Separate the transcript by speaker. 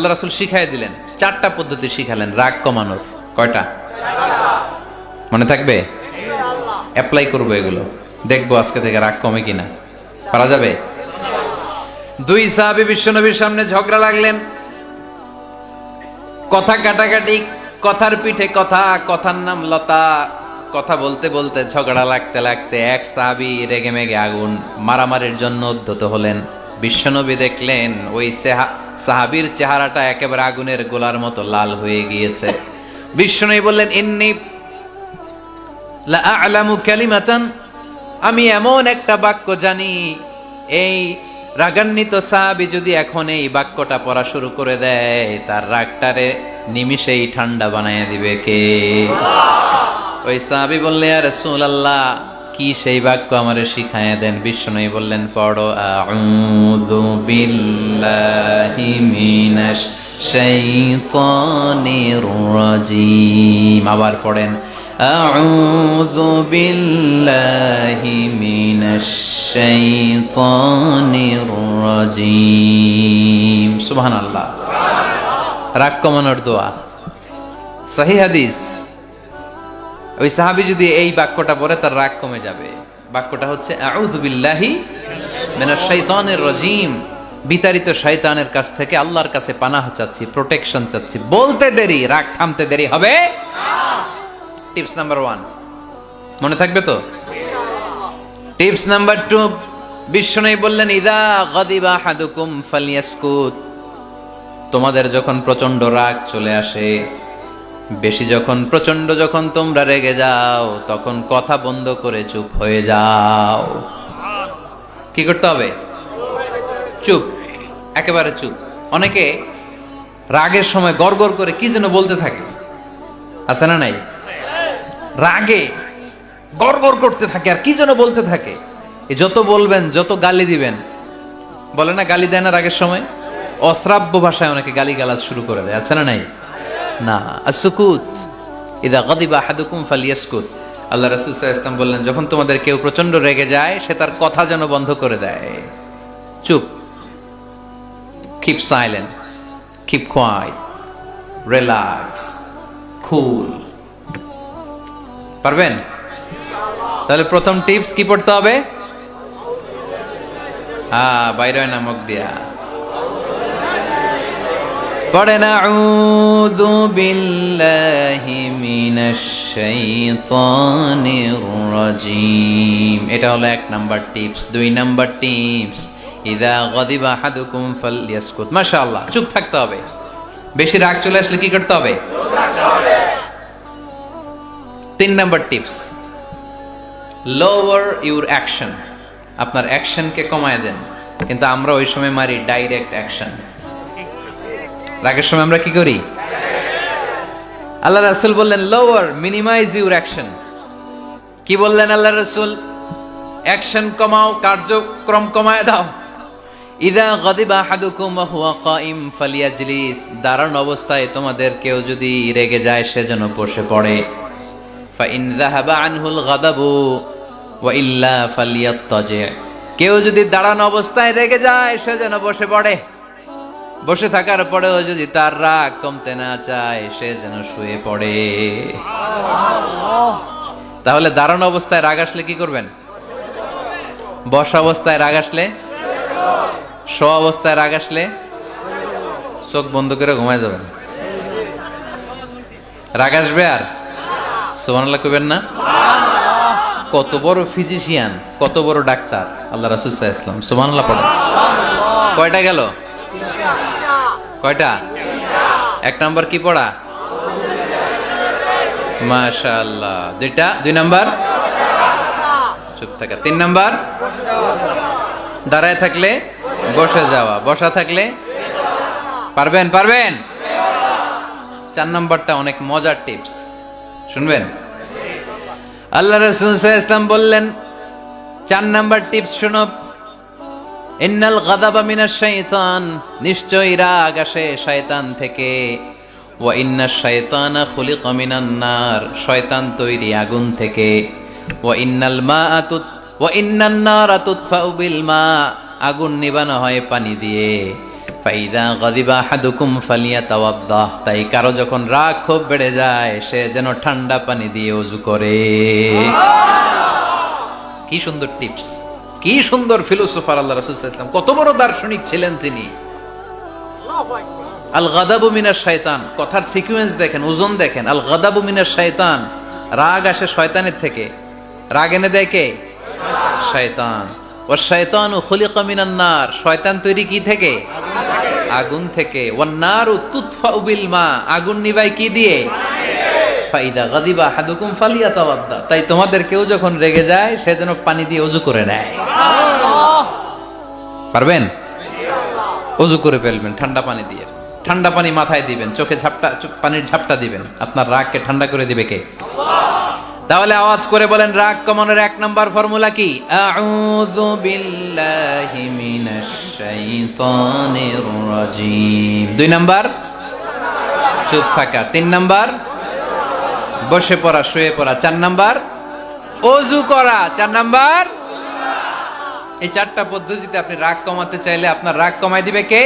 Speaker 1: আল্লাহ রাসূল শিখাই দিলেন, 4টা পদ্ধতি শিখালেন রাগ কমানোর। কয়টা মনে থাকবে? অ্যাপ্লাই করবো এগুলো, দেখবো আজকে থেকে রাগ কমে কিনা। পারা যাবে? 2 সাহাবী বিশ্বনবীর সামনে ঝগড়া লাগলেন, কথা কাটাকাটি, কথার পিঠে কথা, কথার নাম লতা। কথা বলতে বলতে ঝগড়া লাগতে লাগতে এক সাহাবী রেগে মেগে আগুন, মারামারির জন্য উদ্যত হলেন। বিশ্বনবী দেখলেন ওই সাহাবীর চেহারাটা একেবারে আগুনের গোলার মতো লাল হয়ে গিয়েছে। বিশ্বনবী বললেন, ইন্নী লা আ'লামু কালিমাতান, আমি এমন একটা বাক্য জানি, এই রাগান্বিত সাহাবী যদি এখন এই বাক্যটা পড়া শুরু করে দেয়, তার রাগটারে নিমিষেই ঠান্ডা বানায় দিবে কে? ওই সাহাবী বললেন, ইয়া রাসূলুল্লাহ, কি সেই বাক্য আমারে শিখায়া দেন। বিশ্বনবী বললেন, পড়ো, আউযু বিল্লাহি মিনাশ শাইতানির রাজীম। আবার পড়েন, আউযু বিল্লাহি মিনাশ শাইতানির রাজীম। সুবহানাল্লাহ। রাগ কমানোর দোয়া, সহিহ হাদিস। ওই সাহাবী যদি এই বাক্যটা পড়ে তার রাগ কমে যাবে। বাক্যটা হচ্ছে আউযু বিল্লাহি মিনাশ শাইতানির রাজীম, বিতাড়িত শয়তানের কাছ থেকে আল্লাহর কাছে পানাহ চাচ্ছি, প্রোটেকশন চাচ্ছি। বলতে দেরি, রাগ থামতে দেরি হবে না। টিপস নাম্বার 1 মনে থাকবে তো? টিপস নাম্বার 2, বিশ্বনবী বললেন, ইযা গাদিবা আহাদুকুম ফালইয়াসকুত। তোমাদের যখন প্রচন্ড রাগ চলে আসে, বেশি যখন, প্রচন্ড যখন তোমরা রেগে যাও, তখন কথা বন্ধ করে চুপ হয়ে যাও। কি করতে হবে? চুপ, একেবারে চুপ। অনেকে রাগের সময় গড়গড় করে কি যেন বলতে থাকে, আছে না নাই? রাগে গড়গড় করতে থাকে আর কি যেন বলতে থাকে। যত বলবেন, যত গালি দিবেন, বলে না গালি দেয় না রাগের সময়, অশ্রাব্য ভাষায় অনেকে গালি গালাজ শুরু করে দেয়, আছে না নাই? না, আসুকুত, ইদা গাদিবা আহাদুকুম ফালিয়াসকুত। আল্লাহ রাসূল সাল্লাল্লাহু আলাইহি ওয়াসাল্লাম বললেন, যখন তোমাদের কেউ প্রচন্ড রেগে যায়, সে তার কথা যেন বন্ধ করে দেয়। চুপ, keep silent, keep quiet, relax, cool. পারবেন? তাহলে প্রথম টিপস কি পড়তে হবে? বাইরে হয় না মুখ দিয়া, পড়েন আউযু বিল্লাহি মিনাশ শাইতানির রাজীম। এটা হলো 1 নাম্বার টিপস। 2 নাম্বার টিপস, ইযা গাদিবা আহাদুকুম ফালইয়াসকুত। মাশাআল্লাহ, চুপ থাকতে হবে। বেশি রাগ চলে আসলে কি করতে হবে? চুপ থাকতে হবে। 3 number tips, lower your action. আপনার অ্যাকশনকে কমায় দেন। কিন্তু আমরা ওই সময় মারি ডাইরেক্ট অ্যাকশন। রাগের সময় আমরা কি করি? আল্লাহ রাসূল বললেন, লোয়ার, মিনিমাইজ ইউর অ্যাকশন। কি বললেন আল্লাহ রাসূল? অ্যাকশন কমাও, কার্যক্রম কমায় দাও। ইযা গাদিবা আহাদুকুম ওয়া হুয়া কাইম ফালিয়াজলিস। দাঁড়ানো অবস্থায় তোমাদের কেউ যদি রেগে যায়, সে যেন বসে পড়ে। ফাইন যাহাবা আনহুল গাদাবু ওয়া ইল্লা ফালিয়াত্তাজি। কেউ যদি দাঁড়ানো অবস্থায় রেগে যায়, সে যেন বসে পড়ে। বসে থাকার পরেও যদি তার রাগ কমতে না চায়, সে যেন শুয়ে পড়ে। তাহলে দাঁড়ানো অবস্থায় রাগ আসলে কি করবেন? বসা অবস্থায় রাগ আসলে, শোয়া অবস্থায় রাগ আসলে চোখ বন্ধ করে ঘুমায় যাবেন। রাগ আসবে আর সুবহানাল্লাহ কইবেন না? কত বড় ফিজিশিয়ান, কত বড় ডাক্তার আল্লাহ রাসূল সাল্লাল্লাহু আলাইহি ওয়াসাল্লাম। সুবহানাল্লাহ পড়েন। কয়টা গেল? কয়টা? 1 নাম্বার কি পড়া? মাশাআল্লাহ। 2 নাম্বার চুপ থাকা। 3 নাম্বার দাঁড়ায় থাকলে বসে যাওয়া, বসা থাকলে পারবেন? 4 নাম্বারটা অনেক মজার টিপস, শুনবেন? আল্লাহ রাসূল সাল্লাল্লাহু আলাইহি ওয়াসাল্লাম বললেন, 4 নাম্বার টিপস শুনো, ইন্নাল গাদাবা মিনাশ শাইতান। নিশ্চয়ই রাগ আসে শয়তান থেকে। ওয়া ইন্নাশ শাইতানা খুলিকা মিনান নার। শয়তান তৈরি আগুন থেকে। ওয়া ইন্নান নারা তুতফাউ বিল মা। আগুন নিবানো হয় পানি দিয়ে। ফাইদা গাদিবা আহাদুকুম ফালিয়াতাওয়াদ্দা, তাই কারো যখন রাগ খুব বেড়ে যায় সে যেন ঠান্ডা পানি দিয়ে ওযু করে। কি সুন্দর টিপস, কি সুন্দর ফিলোসোফার আল্লাহ রাসূল সাল্লাল্লাহু আলাইহি ওয়াসাল্লাম, কত বড় দার্শনিক ছিলেন তিনি। আল গাদাবু মিনাশ শায়তান, কথার সিকোয়েন্স দেখেন, ওজন দেখেন। আল গাদাবু মিনাশ শায়তান, রাগ আসে শয়তানের থেকে। রাগ এনে দেয় কে? শয়তান। ওয়াশ শায়তানু খুলিকা মিনান নার, শয়তান তৈরি কি থেকে? আগুন থেকে। ওয়ান নারু তুতফাউ বিল মা, আগুন নিভাই কি দিয়ে? ফাইদা গাদিবা আহাদুকুম ফালিয়াতাওয়াদ্দা, তাই তোমাদের কেউ যখন রেগে যায় সে যেন পানি দিয়ে ওযু করে নেয়। পারবেন? ওযু করে ফেলবেন ঠান্ডা পানি দিয়ে। ঠান্ডা পানি মাথায় দিবেন, চোখে পানির ঝাপটা দিবেন। আপনার রাগকে ঠান্ডা করে দিবে কে? তাহলে আওয়াজ করে বলেন, রাগ কমানোর 1 নাম্বার ফর্মুলা কি? আউযু বিল্লাহি মিনাশ শাইতানির রাজিম। 2 নাম্বার চুপ থাকা। 3 নাম্বার বসে পড়া, শুয়ে পড়া। 4 নাম্বার ওযু করা। 4 নাম্বার, এই 4টা পদ্ধতিতে আপনি রাগ কমাতে চাইলে আপনার রাগ কমায় দিবে কে?